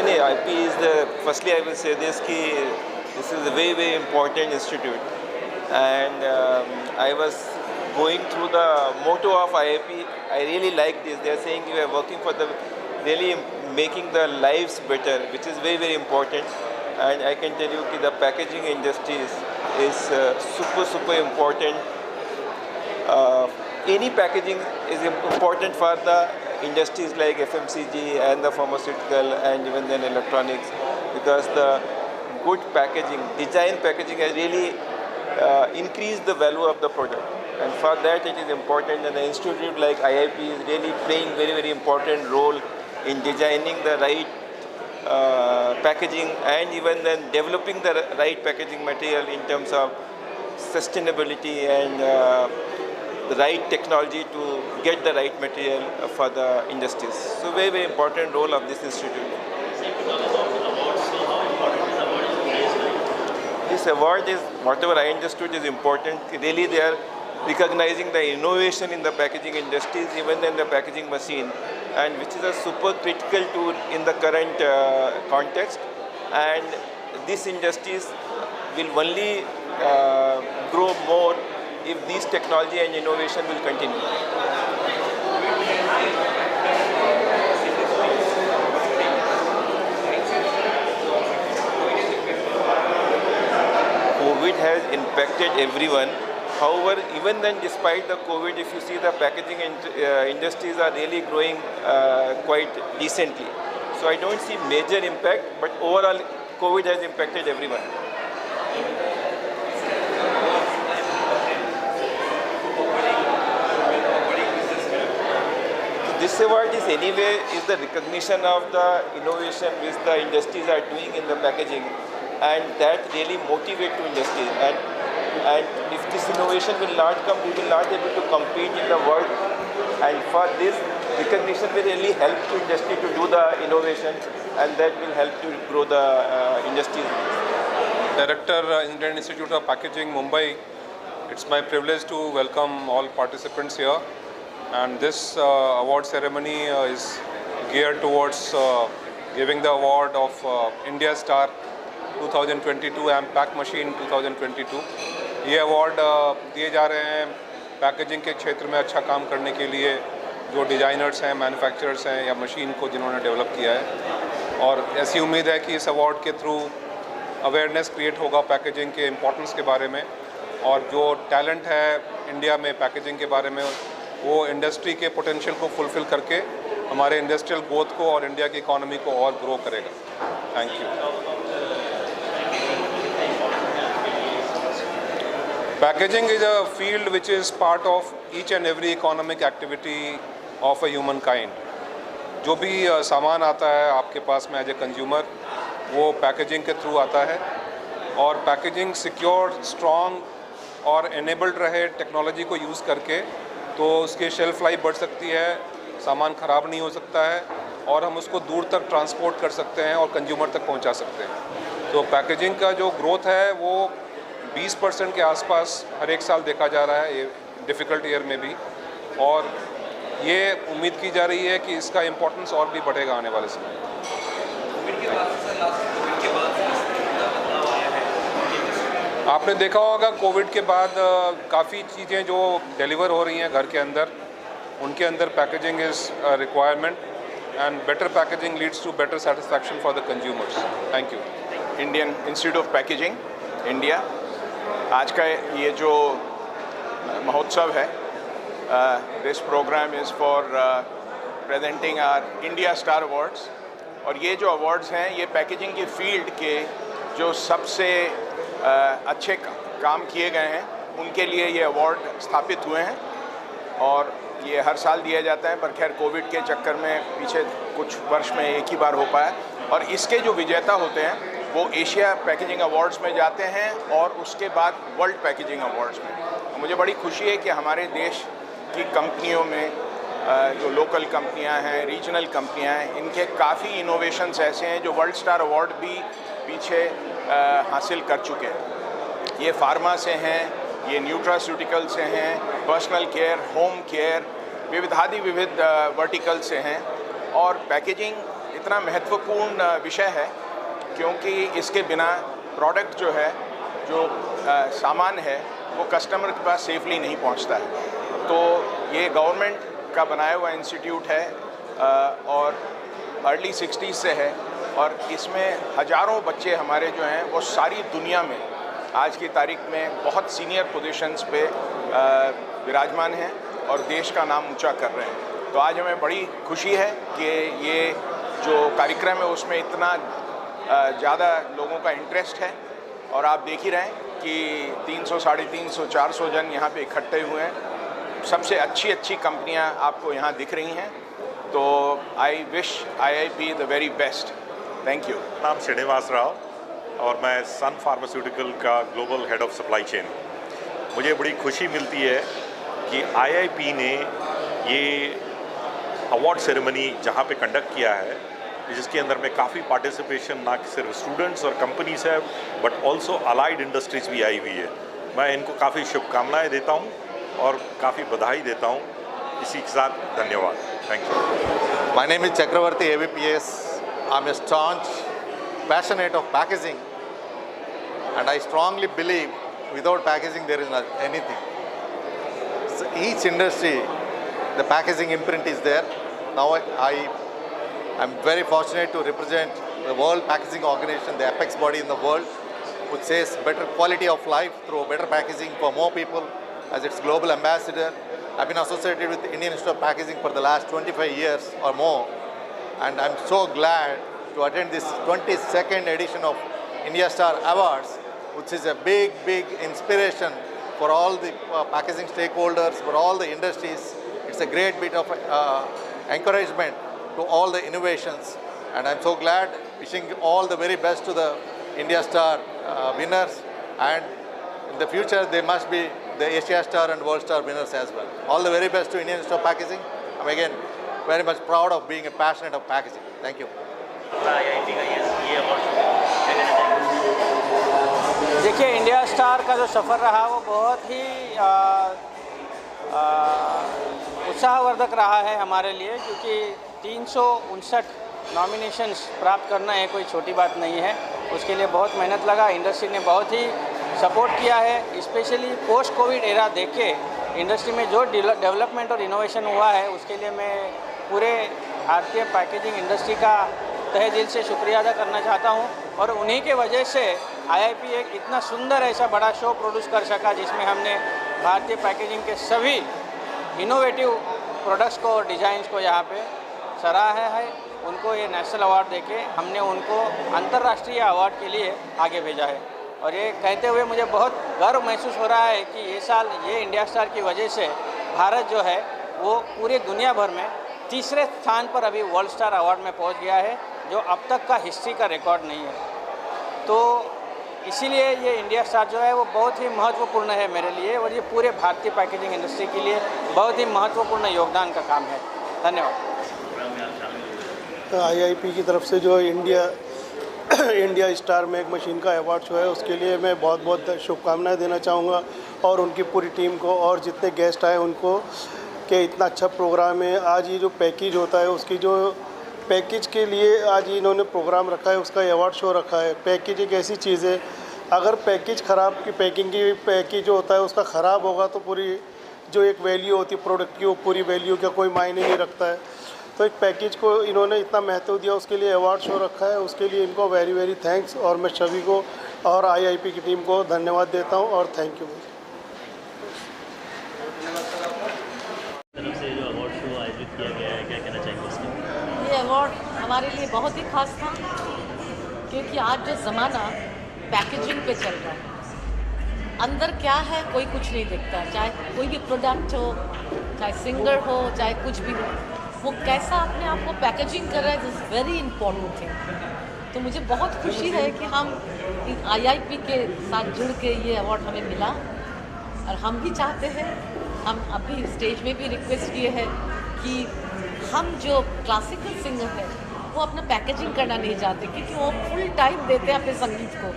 नहीं, IP is firstly I will say this कि this is a very important institute, and I was going through the motto of IIP. I really like this. They are saying you are working for the really making the lives better, which is very important. And I can tell you that the packaging industry is super important. Any packaging is important for the industries like FMCG and the pharmaceutical and even then electronics, because the good packaging, design packaging has really increased the value of the product, and for that it is important, and an institute like IIP is really playing very important role in designing the right packaging and even then developing the right packaging material in terms of sustainability and the right technology to get the right material for the industries. So very important role of this institute. This award is, whatever I understood, is important. Really they are recognizing the innovation in the packaging industries, even in the packaging machine, and which is a super critical tool in the current context. And these industries will only grow more if this technology and innovation will continue. COVID has impacted everyone. However, even then, despite the COVID, if you see the packaging industries are really growing quite decently. So I don't see major impact, but overall, COVID has impacted everyone. This award is anyway the recognition of the innovation which the industries are doing in the packaging, and that really motivate to industry. And if this innovation will not come, we will not be able to compete in the world. And for this, recognition will really help to industry to do the innovation, and that will help to grow the industry. Director, Indian Institute of Packaging, Mumbai. It's my privilege to welcome all participants here. And this award ceremony is geared towards giving the award of India Star 2022 and Pack Machine 2022. ये award दिए जा रहे हैं packaging के क्षेत्र में अच्छा काम करने के लिए, जो डिज़ाइनर्स हैं, मैन्युफैक्चरर्स हैं या मशीन को जिन्होंने डेवलप किया है। और ऐसी उम्मीद है कि इस अवार्ड के थ्रू अवेयरनेस क्रिएट होगा पैकेजिंग के इम्पोर्टेंस के बारे में, और जो टैलेंट है इंडिया में पैकेजिंग के बारे में वो इंडस्ट्री के पोटेंशियल को फुलफ़िल करके हमारे इंडस्ट्रियल ग्रोथ को और इंडिया की इकोनॉमी को और ग्रो करेगा। Thank you. Packaging is a field which is part of each and every economic activity of a human kind. जो भी सामान आता है आपके पास में एज ए कंज्यूमर, वो पैकेजिंग के थ्रू आता है, और पैकेजिंग सिक्योर, स्ट्रॉन्ग और एनेबल्ड रहे टेक्नोलॉजी को यूज़ करके, तो उसकी शेल्फ लाइफ बढ़ सकती है, सामान ख़राब नहीं हो सकता है, और हम उसको दूर तक ट्रांसपोर्ट कर सकते हैं और कंज्यूमर तक पहुंचा सकते हैं। तो पैकेजिंग का जो ग्रोथ है वो 20% के आसपास हर एक साल देखा जा रहा है, ये डिफ़िकल्ट ईयर में भी, और ये उम्मीद की जा रही है कि इसका इम्पोर्टेंस और भी बढ़ेगा आने वाले समय। आपने देखा होगा कोविड के बाद काफ़ी चीज़ें जो डिलीवर हो रही हैं घर के अंदर, उनके अंदर packaging is requirement, and better packaging leads to better satisfaction for the consumers. Thank you. Indian institute of packaging India, आज का ये जो महोत्सव है, this program is for presenting our India star awards, और ये जो अवार्ड्स हैं ये पैकेजिंग की फील्ड के जो सबसे अच्छे काम किए गए हैं उनके लिए ये अवार्ड स्थापित हुए हैं, और ये हर साल दिया जाता है, पर खैर कोविड के चक्कर में पीछे कुछ वर्ष में एक ही बार हो पाया। और इसके जो विजेता होते हैं वो एशिया पैकेजिंग अवार्ड्स में जाते हैं और उसके बाद वर्ल्ड पैकेजिंग अवार्ड्स में। मुझे बड़ी खुशी है कि हमारे देश की कंपनियों में जो लोकल कंपनियां हैं, रीजनल कंपनियां हैं, इनके काफ़ी इनोवेशंस ऐसे हैं जो वर्ल्ड स्टार अवार्ड भी पीछे हासिल कर चुके हैं। ये फार्मा से हैं, ये न्यूट्रास्यूटिकल से हैं, पर्सनल केयर, होम केयर, विविध वर्टिकल से हैं, और पैकेजिंग इतना महत्वपूर्ण विषय है क्योंकि इसके बिना प्रोडक्ट जो है, जो सामान है, वो कस्टमर के पास सेफली नहीं पहुंचता है। तो ये गवर्नमेंट का बनाया हुआ इंस्टीट्यूट है और अर्ली 60s से है और इसमें हज़ारों बच्चे हमारे जो हैं वो सारी दुनिया में आज की तारीख में बहुत सीनियर पोजीशंस पे विराजमान हैं और देश का नाम ऊंचा कर रहे हैं। तो आज हमें बड़ी खुशी है कि ये जो कार्यक्रम है उसमें इतना ज़्यादा लोगों का इंटरेस्ट है और आप देख ही रहे हैं कि 300, 350, 400 जन यहाँ पे इकट्ठे हुए हैं। सबसे अच्छी कंपनियाँ आपको यहाँ दिख रही हैं। तो I wish IIP the very best. Thank you. नाम श्रीनिवास राव और मैं सन फार्मास्यूटिकल का global head of supply chain. मुझे बड़ी खुशी मिलती है कि IIP ने ये अवार्ड सेरेमनी जहाँ पे कंडक्ट किया है, जिसके अंदर में काफ़ी पार्टिसिपेशन ना सिर्फ स्टूडेंट्स और कंपनीज है बट ऑल्सो अलाइड इंडस्ट्रीज भी आई हुई है। मैं इनको काफ़ी शुभकामनाएं देता हूँ और काफ़ी बधाई देता हूँ। इसी के साथ धन्यवाद। Thank you. My name is Chakravarti AVPS. I'm a staunch passionate of packaging and I strongly believe without packaging there is not anything. So each industry, the packaging imprint is there. Now I'm very fortunate to represent the World Packaging Organization, the apex body in the world, which says better quality of life through better packaging for more people as its global ambassador. I've been associated with the Indian Institute of Packaging for the last 25 years or more, and I'm so glad to attend this 22nd edition of India Star Awards, which is a big inspiration for all the packaging stakeholders, for all the industries. It's a great bit of encouragement to all the innovations, and I'm so glad, wishing all the very best to the India Star winners, and in the future there must be the Asia Star and World Star winners as well. All the very best to Indian Institute of Packaging. I'm again very much proud of being a passionate of packaging. Thank you. देखिए, India star का जो सफ़र रहा वो बहुत ही उत्साहवर्धक रहा है हमारे लिए, क्योंकि 359 नॉमिनेशंस प्राप्त करना है कोई छोटी बात नहीं है। उसके लिए बहुत मेहनत लगा, इंडस्ट्री ने बहुत ही सपोर्ट किया है। स्पेशली पोस्ट कोविड एरा देख के इंडस्ट्री में जो डेवलपमेंट और इनोवेशन हुआ है उसके लिए मैं पूरे भारतीय पैकेजिंग इंडस्ट्री का तहे दिल से शुक्रिया अदा करना चाहता हूं। और उन्हीं के वजह से IIP एक इतना सुंदर ऐसा बड़ा शो प्रोड्यूस कर सका जिसमें हमने भारतीय पैकेजिंग के सभी इनोवेटिव प्रोडक्ट्स को और डिज़ाइंस को यहाँ पे सराहा है। उनको ये नेशनल अवार्ड देके हमने उनको अंतर्राष्ट्रीय अवार्ड के लिए आगे भेजा है। और ये कहते हुए मुझे बहुत गर्व महसूस हो रहा है कि ये साल ये इंडिया स्टार की वजह से भारत जो है वो पूरे दुनिया भर में तीसरे स्थान पर अभी वर्ल्ड स्टार अवार्ड में पहुंच गया है, जो अब तक का हिस्ट्री का रिकॉर्ड नहीं है। तो इसीलिए ये इंडिया स्टार जो है वो बहुत ही महत्वपूर्ण है मेरे लिए, और ये पूरे भारतीय पैकेजिंग इंडस्ट्री के लिए बहुत ही महत्वपूर्ण योगदान का काम है। धन्यवाद। IIP की तरफ से जो इंडिया स्टार मेक मशीन का अवार्ड जो है उसके लिए मैं बहुत बहुत शुभकामनाएं देना चाहूँगा, और उनकी पूरी टीम को और जितने गेस्ट आए उनको, कि इतना अच्छा प्रोग्राम है। आज ये जो पैकेज होता है उसकी जो पैकेज के लिए आज इन्होंने प्रोग्राम रखा है, उसका अवार्ड शो रखा है। पैकेज एक ऐसी चीज़ है, अगर पैकेज ख़राब की पैकिंग की पैकेज जो होता है उसका ख़राब होगा तो पूरी जो एक वैल्यू होती है प्रोडक्ट की वो पूरी वैल्यू का कोई मायने नहीं रखता है। तो एक पैकेज को इन्होंने इतना महत्व दिया, उसके लिए अवार्ड शो रखा है, उसके लिए इनको वेरी थैंक्स। और मैं सभी को और IIP की टीम को धन्यवाद देता हूँ और थैंक यू। ये अवार्ड हमारे लिए बहुत ही खास था, क्योंकि आज जो ज़माना पैकेजिंग पे चल रहा है, अंदर क्या है कोई कुछ नहीं दिखता। चाहे कोई भी प्रोडक्ट हो, चाहे सिंगर हो, चाहे कुछ भी हो, वो कैसा अपने आप को पैकेजिंग कर रहा है, दिस वेरी इंपॉर्टेंट थिंग। तो मुझे बहुत खुशी है कि हम IIP के साथ जुड़ के ये अवार्ड हमें मिला, और हम भी चाहते हैं, हम अभी स्टेज में भी रिक्वेस्ट किए हैं कि हम जो क्लासिकल सिंगर हैं वो अपना पैकेजिंग करना नहीं चाहते, क्योंकि वो फुल टाइम देते हैं अपने संगीत को।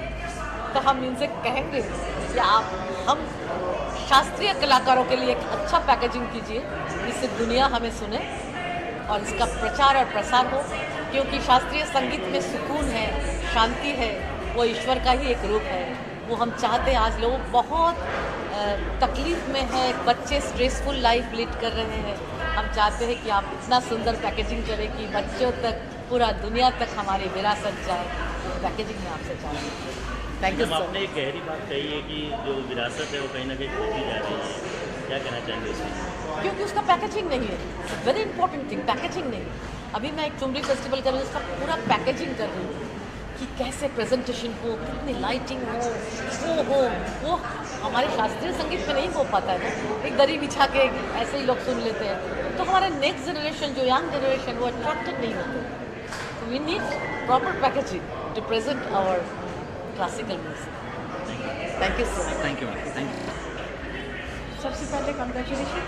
तो हम इनसे कहेंगे कि हम शास्त्रीय कलाकारों के लिए एक अच्छा पैकेजिंग कीजिए, जिससे दुनिया हमें सुने और इसका प्रचार और प्रसार हो, क्योंकि शास्त्रीय संगीत में सुकून है, शांति है, वो ईश्वर का ही एक रूप है। वो हम चाहते हैं। आज लोग बहुत तकलीफ़ में है, बच्चे स्ट्रेसफुल लाइफ लीड कर रहे हैं। हम चाहते हैं कि आप इतना सुंदर पैकेजिंग करें कि बच्चों तक, पूरा दुनिया तक हमारी विरासत जाए। पैकेजिंग में आपसे चाहते हैं। Thank you ma'am, sir. आपने एक गहरी बात कही है कि जो विरासत है वो कहीं ना कहीं खोती जा रही है, क्या कहना चाहेंगे इसमें? क्योंकि उसका पैकेजिंग नहीं है। वेरी इंपॉर्टेंट थिंग, पैकेजिंग नहीं। अभी मैं एक चुमरी फेस्टिवल कर रही हूँ, उसका पूरा पैकेजिंग कर रही हूँ कि कैसे प्रेजेंटेशन हो, कितनी लाइटिंग हो, वो हमारे शास्त्रीय संगीत में नहीं हो पाता है ना। एक दरी बिछा के ऐसे ही लोग सुन लेते हैं, तो हमारा नेक्स्ट जनरेशन, जो यंग जनरेशन, वो अट्रैक्टेड नहीं होते। We need proper packaging to present our classical music. Thank you sir. Thank you ma'am, thank you. सबसे पहले कंग्रेचुलेशन,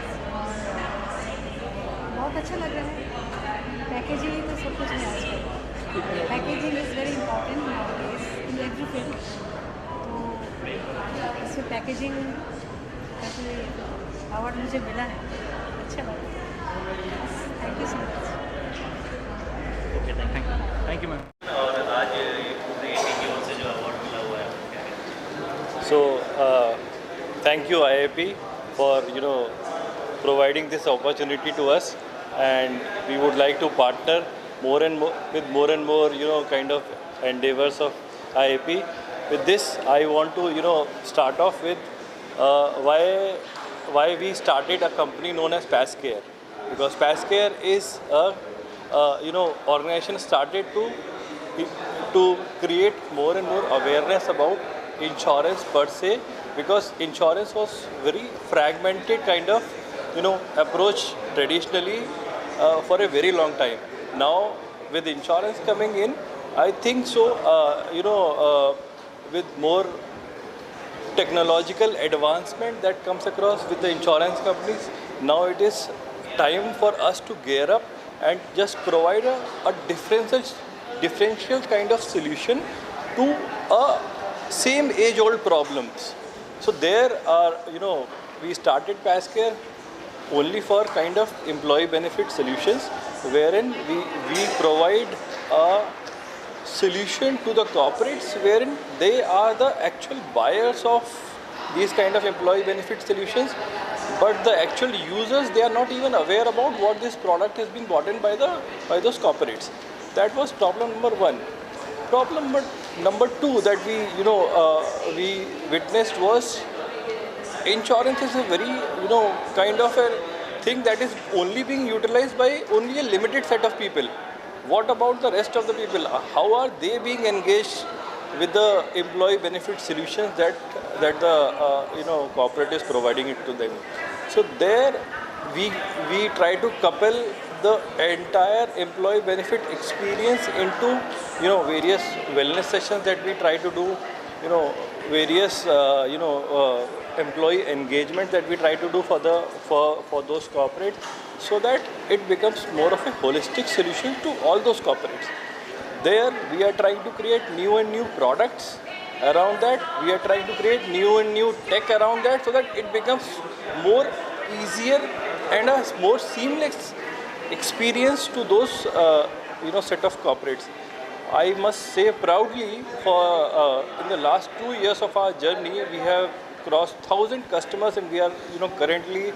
बहुत अच्छा लग रहा है। पैकेजिंग ही तो सब कुछ है आजकल। Packaging is very important in every field. तो इसमें पैकेजिंग का जो अवार्ड मुझे मिला है, अच्छा लगा। Thank you so much. Okay, thank you ma'am. और आज ये पूरी AIP की ओर से जो अवार्ड मिला हुआ है, क्या कहते हैं? So, thank you IIP for providing this opportunity to us, and we would like to partner more and more kind of endeavors of IIP. With this, I want to start off with why we started a company known as PassCare, because PassCare is a organization started to create more and more awareness about insurance per se, because insurance was very fragmented kind of approach traditionally for a very long time. Now with insurance coming in, I think so with more technological advancement that comes across with the insurance companies, now it is time for us to gear up and just provide a differential kind of solution to a same age old problems. So there are, we started PassCare only for kind of employee benefit solutions, wherein we provide a solution to the corporates wherein they are the actual buyers of these kind of employee benefit solutions, but the actual users, they are not even aware about what this product has been bought in by those corporates. That was problem number one. Problem number two that we witnessed was insurance is a very kind of a thing that is only being utilized by only a limited set of people. What about the rest of the people? How are they being engaged with the employee benefit solutions that the corporate is providing it to them? So there we try to couple the entire employee benefit experience into various wellness sessions that we try to do, various employee engagement that we try to do for those corporates, so that it becomes more of a holistic solution to all those corporates. There we are trying to create new and new products around that. We are trying to create new and new tech around that, so that it becomes more easier and a more seamless experience to those set of corporates. I must say proudly, for in the last 2 years of our journey, we have crossed 1,000 customers, and we are currently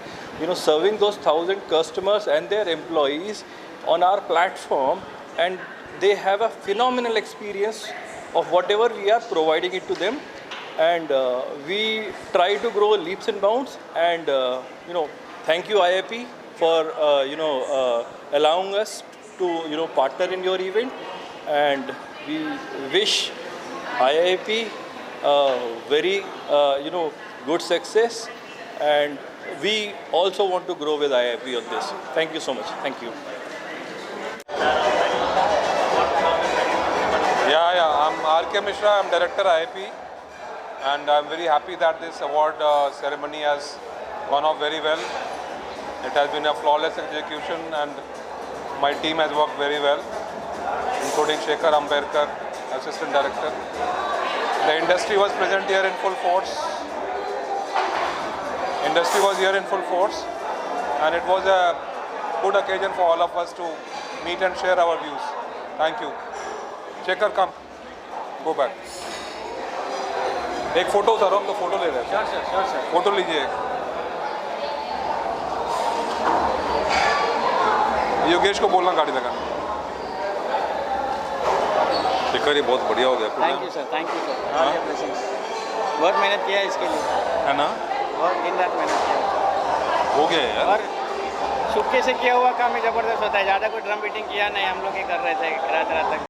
serving those 1,000 customers and their employees on our platform, and they have a phenomenal experience of whatever we are providing it to them. And we try to grow leaps and bounds, and thank you IIP for allowing us to partner in your event, and we wish IIP very good success, and we also want to grow with IIP on this. Thank you so much. Thank you. Yeah, I'm RK Mishra, I'm Director IIP, and I'm very happy that this award ceremony has gone off very well. It has been a flawless execution, and my team has worked very well, including Shekhar Amberkar, Assistant Director. The industry was present here in full force. Industry was here in full force, and it was a good occasion for all of us to meet and share our views. Thank you. Shekhar, come. Go back. एक photo उतारो, हम तो photo ले रहे हैं. sure. Photo लीजिए. योगेश को बोलना गाड़ी लगाना. शेखर, ये बहुत बढ़िया हो गया. Thank you sir. All your blessings. बहुत मेहनत किया है इसके लिए. है ना? बहुत दिन रात मेहनत किया. हो गया यार. और चुपके से किया हुआ काम ही ज़बरदस्त होता है. ज़्यादा कोई ड्रम बीटिंग किया नहीं, हम लोग ही कर रहे थे रात तक.